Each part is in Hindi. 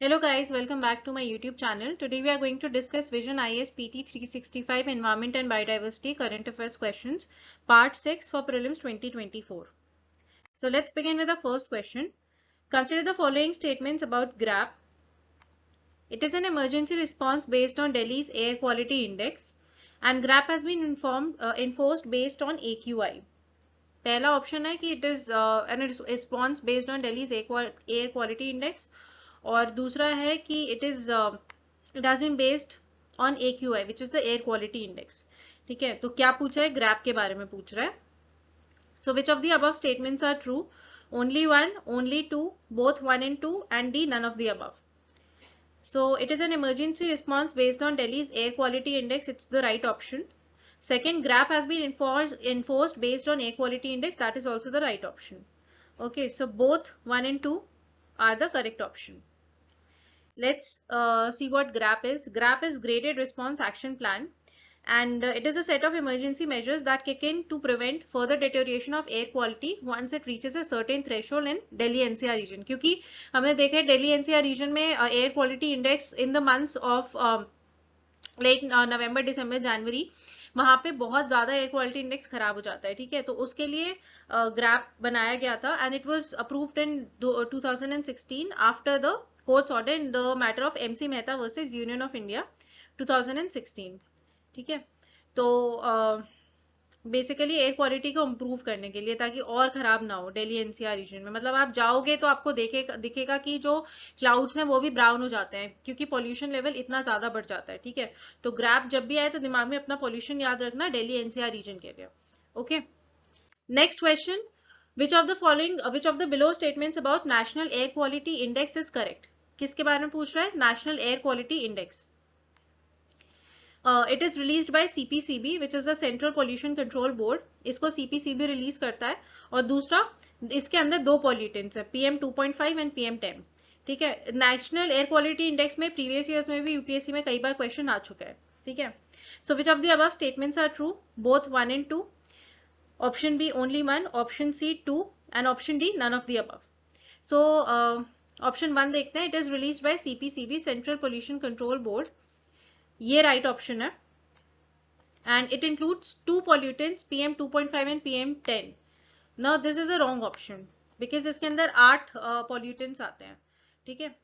Hello guys, welcome back to my YouTube channel. Today we are going to discuss Vision IAS PT 365 Environment and Biodiversity Current Affairs Questions, Part 6 for Prelims 2024. So let's begin with the first question. Consider the following statements about GRAP. It is an emergency response based on Delhi's Air Quality Index and GRAP has been enforced based on AQI. पहला ऑप्शन है कि it is an response based on Delhi's air quality index और दूसरा है कि it has been based on AQI which is the air quality index. ठीक है, तो क्या पूछा है? ग्रैप के बारे में पूछ रहा है. So which of the above statements are true? Only one, only two, both 1 and 2, and D, none of the above. So it is an emergency response based on Delhi's air quality index. It's the right option. Second, GRAP has been enforced based on air quality index. That is also the right option. Okay, so both 1 and 2 are the correct option. Let's see what GRAP is. GRAP is Graded Response Action Plan, and it is a set of emergency measures that kick in to prevent further deterioration of air quality once it reaches a certain threshold in Delhi NCR region. क्योंकि हमने देखा है Delhi NCR region में air quality index in the months of like November, December, January वहां पे बहुत ज्यादा एयर क्वालिटी इंडेक्स खराब हो जाता है. ठीक है, तो उसके लिए ग्रैप बनाया गया था and it was approved in 2016 after the courts order in the matter of MC Mehta versus union of India 2016. ठीक है, तो बेसिकली एयर क्वालिटी को इम्प्रूव करने के लिए ताकि और खराब ना हो दिल्ली NCR रीजन में. मतलब आप जाओगे तो आपको दिखेगा कि जो क्लाउड्स हैं वो भी ब्राउन हो जाते हैं क्योंकि पॉल्यूशन लेवल इतना ज्यादा बढ़ जाता है. ठीक है, तो ग्रैप जब भी आए तो दिमाग में अपना पॉल्यूशन याद रखना दिल्ली NCR रीजन के लिए. Okay, next question. Which of the below statements about national air quality index is correct? किसके बारे में पूछ रहा है? National air quality index. It is released by CPCB which is the central pollution control board. इसको CPCB रिलीज करता है और दूसरा इसके अंदर दो पॉल्यूटेंट्स है PM2.5 एंड PM10. ठीक है, नेशनल एयर क्वालिटी इंडेक्स में प्रीवियस ईयर्स में भी UPSC में कई बार क्वेश्चन आ चुका है. ठीक है, so which of the above statements are true? Both 1 and 2, option B only 1, option C 2 and option D none of the above. So option 1 देखते हैं. It is released by CPCB central pollution control board. ये राइट ऑप्शन है and it includes two pollutants PM2.5 and PM10. Now this is a wrong option because इसके अंदर 8 पॉल्यूटेंट्स आते हैं. ठीक है,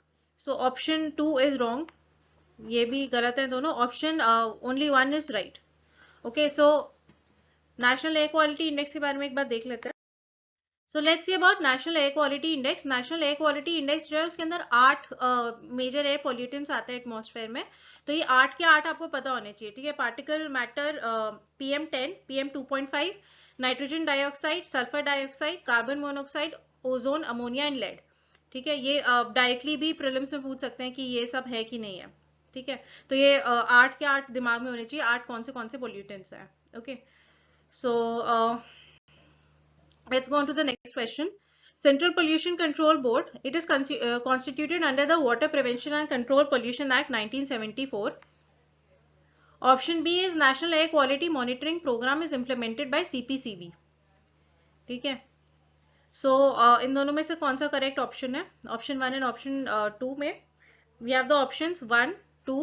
सो ऑप्शन 2 इज रॉन्ग. ये भी गलत है दोनों. Option only 1 is right. Okay, so national air quality index के बारे में एक बार देख लेते हैं. So let's see about national air quality index. National air quality index जो है उसके अंदर 8 मेजर एयर पॉल्यूटेंट्स आते हैं एटमॉस्फेयर में. तो ये 8 के 8 आपको पता होने चाहिए. ठीक है, particle matter PM10, PM2.5, nitrogen dioxide, sulphur dioxide, carbon monoxide, ozone, ammonia and lead. ठीक है, ये डायरेक्टली भी प्रीलिम्स में पूछ सकते हैं कि ये सब है कि नहीं है. ठीक है, तो ये 8 के 8 दिमाग में होने चाहिए. 8 कौन से पॉल्यूटेंट्स हैं. Okay, so let's go on to the next question. Central Pollution Control Board, it is constituted under the Water Prevention and Control Pollution Act 1974. Option B is National Air Quality Monitoring Program is implemented by CPCB. ठीक है, so इन दोनों में से कौन सा करेक्ट ऑप्शन है? ऑप्शन 1 एंड ऑप्शन 2 में we have the options 1, 2,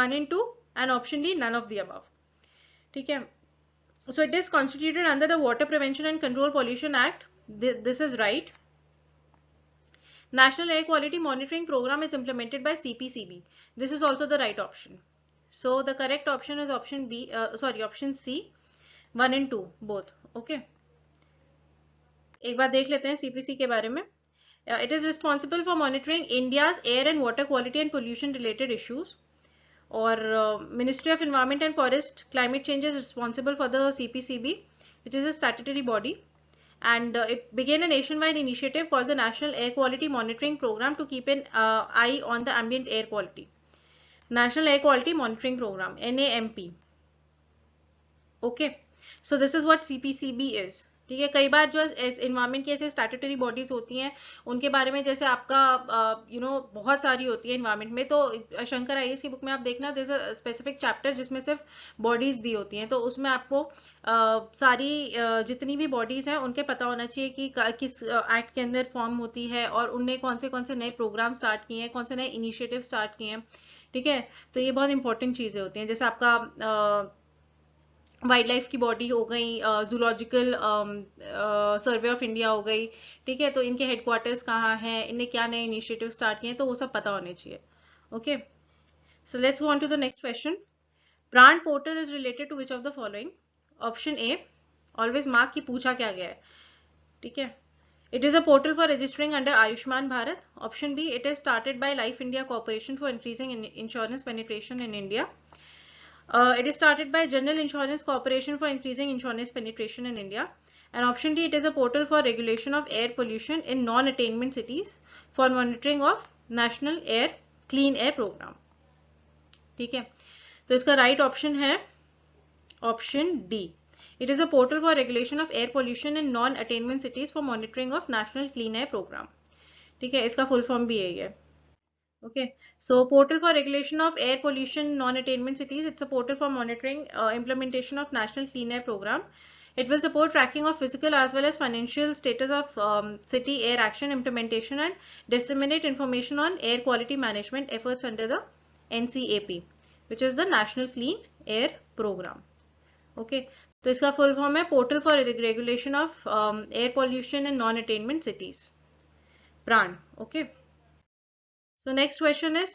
1 and 2 and option D none of the above. ठीक है, so it is constituted under the Water Prevention and Control Pollution Act. This is right. National Air Quality Monitoring Program is implemented by CPCB. This is also the right option. So the correct option is option B. Option C. 1 and 2 both. Okay. एक बार देख लेते हैं CPC के बारे में. It is responsible for monitoring India's air and water quality and pollution related issues. और Ministry of Environment and Forest Climate Change is responsible for the CPCB, which is a statutory body, and it began a nationwide initiative called the National Air Quality Monitoring Program to keep an eye on the ambient air quality. National Air Quality Monitoring Program, NAMP. Okay, so this is what CPCB is. ठीक है, कई बार जो इन्वायरमेंट की ऐसे स्टैट्यूटरी बॉडीज होती हैं उनके बारे में, जैसे आपका बहुत सारी होती है इन्वायरमेंट में, तो शंकर आईएएस की बुक में आप देखना, there is a specific chapter जिसमें सिर्फ बॉडीज दी होती हैं, तो उसमें आपको सारी जितनी भी बॉडीज हैं उनके पता होना चाहिए कि किस एक्ट के अंदर फॉर्म होती है और उनने कौन से नए प्रोग्राम स्टार्ट किए हैं, कौन से नए इनिशिएटिव स्टार्ट किए हैं। ठीक है, तो ये बहुत इंपॉर्टेंट चीजें होती हैं। जैसे आपका वाइल्ड लाइफ की बॉडी हो गई, जूलॉजिकल सर्वे ऑफ इंडिया हो गई। ठीक है, तो इनके हेडक्वार्टर्स कहाँ हैं, इन्हें क्या नए इनिशिएटिव स्टार्ट किए हैं, तो वो सब पता होने चाहिए। Okay, so let's go on to the next question. Brand portal is related to which of the following? Option A, always mark की पूछा क्या गया है। ठीक है, it is a portal for registering under Ayushman Bharat. Option B, it is started by Life India Corporation for increasing insurance penetration in India. It is started by General Insurance Corporation for increasing insurance penetration in India. And option D, it is a portal for regulation of air pollution in non-attainment cities for monitoring of National Air Clean Air Program. ठीक है, तो इसका राइट ऑप्शन है option D. It is a portal for regulation of air pollution in non-attainment cities for monitoring of National Clean Air Program. ठीक है, इसका फुल फॉर्म भी यही है। Okay, so portal for regulation of air pollution non-attainment cities, it's a portal for monitoring implementation of National Clean Air Program. It will support tracking of physical as well as financial status of city air action implementation and disseminate information on air quality management efforts under the NCAP, which is the National Clean Air Program. Okay, तो इसका फुल फॉर्म है portal for regulation of air pollution in non attainment cities, PRANA. Okay, so next question is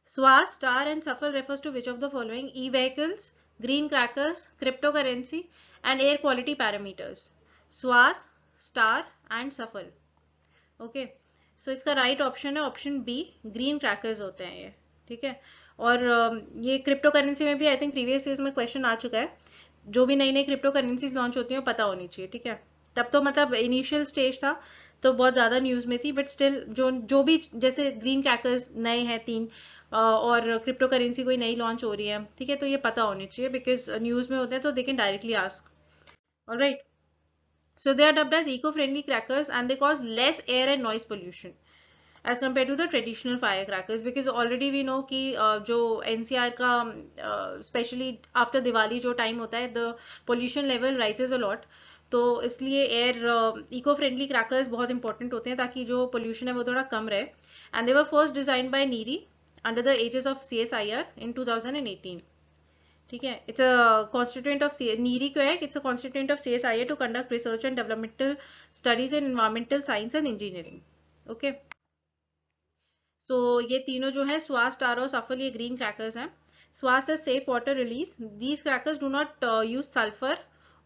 स्वास, STAR and SAFAL refers to which of the following? E-vehicles, green crackers, cryptocurrency and air quality parameters. स्वास, स्टार एंड सफल। ओके, सो इसका राइट ऑप्शन है ऑप्शन बी, ग्रीन क्रैकर्स होते हैं ये। ठीक है, और ये क्रिप्टो करेंसी में भी आई थिंक प्रीवियस ईयर्स में क्वेश्चन आ चुका है। जो भी नई नई क्रिप्टो करेंसीज लॉन्च होती हैं पता होनी चाहिए। ठीक है, तब तो मतलब इनिशियल स्टेज था तो बहुत ज्यादा न्यूज में थी, बट स्टिल जो भी जैसे ग्रीन क्रैकर्स नए हैं 3 और क्रिप्टो करेंसी कोई नई लॉन्च हो रही है, ठीक है, तो ये पता होनी चाहिए बिकॉज न्यूज में होते हैं तो they can directly ask. Alright, so they are dubbed as eco-friendly crackers and they cause less air and noise pollution as compared to the traditional firecrackers, because already we know कि जो NCR का स्पेशली आफ्टर दिवाली जो टाइम होता है, the pollution level rises a lot, तो इसलिए एयर इको फ्रेंडली क्रैकर्स बहुत इंपॉर्टेंट होते हैं ताकि जो पोल्यूशन है वो थोड़ा कम रहे। And they were first designed by NEERI under the aegis of CSIR in 2018। ठीक है, it's a constituent of NEERI क्यों है? It's a constituent of CSIR to conduct research and developmental studies in environmental science and engineering. Okay, so ये तीनों जो है स्वास, स्टार और सफल, ये ग्रीन क्रैकर्स हैं। स्वास is safe water release, these crackers do not use sulphur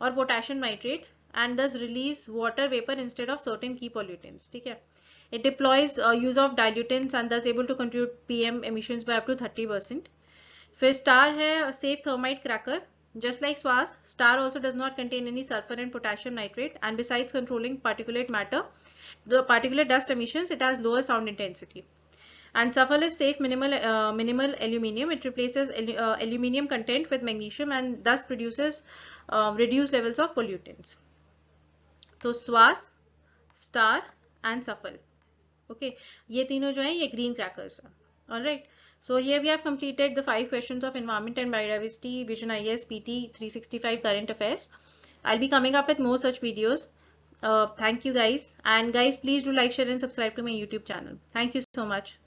और potassium nitrate and thus release water vapor instead of certain key pollutants. ठीक है, it deploys use of dilutants and thus able to contribute PM emissions by up to 30%. फिर स्टार है safe thermite cracker. Just like SWAS, star also does not contain any sulfur and potassium nitrate, and besides controlling particulate matter, the particulate dust emissions, it has lower sound intensity. And Safal is safe minimal aluminium. It replaces aluminium content with magnesium and thus produces reduced levels of pollutants. तो स्वास, स्टार एंड सफल, ओके, ये तीनों जो है ये ग्रीन क्रैकर्स हैं। Alright, so here we have completed the 5 questions of environment and biodiversity Vision IAS PT 365 current affairs. I'll be coming up with more such videos. Thank you guys, and guys please do like, share and subscribe to my YouTube channel. Thank you so much.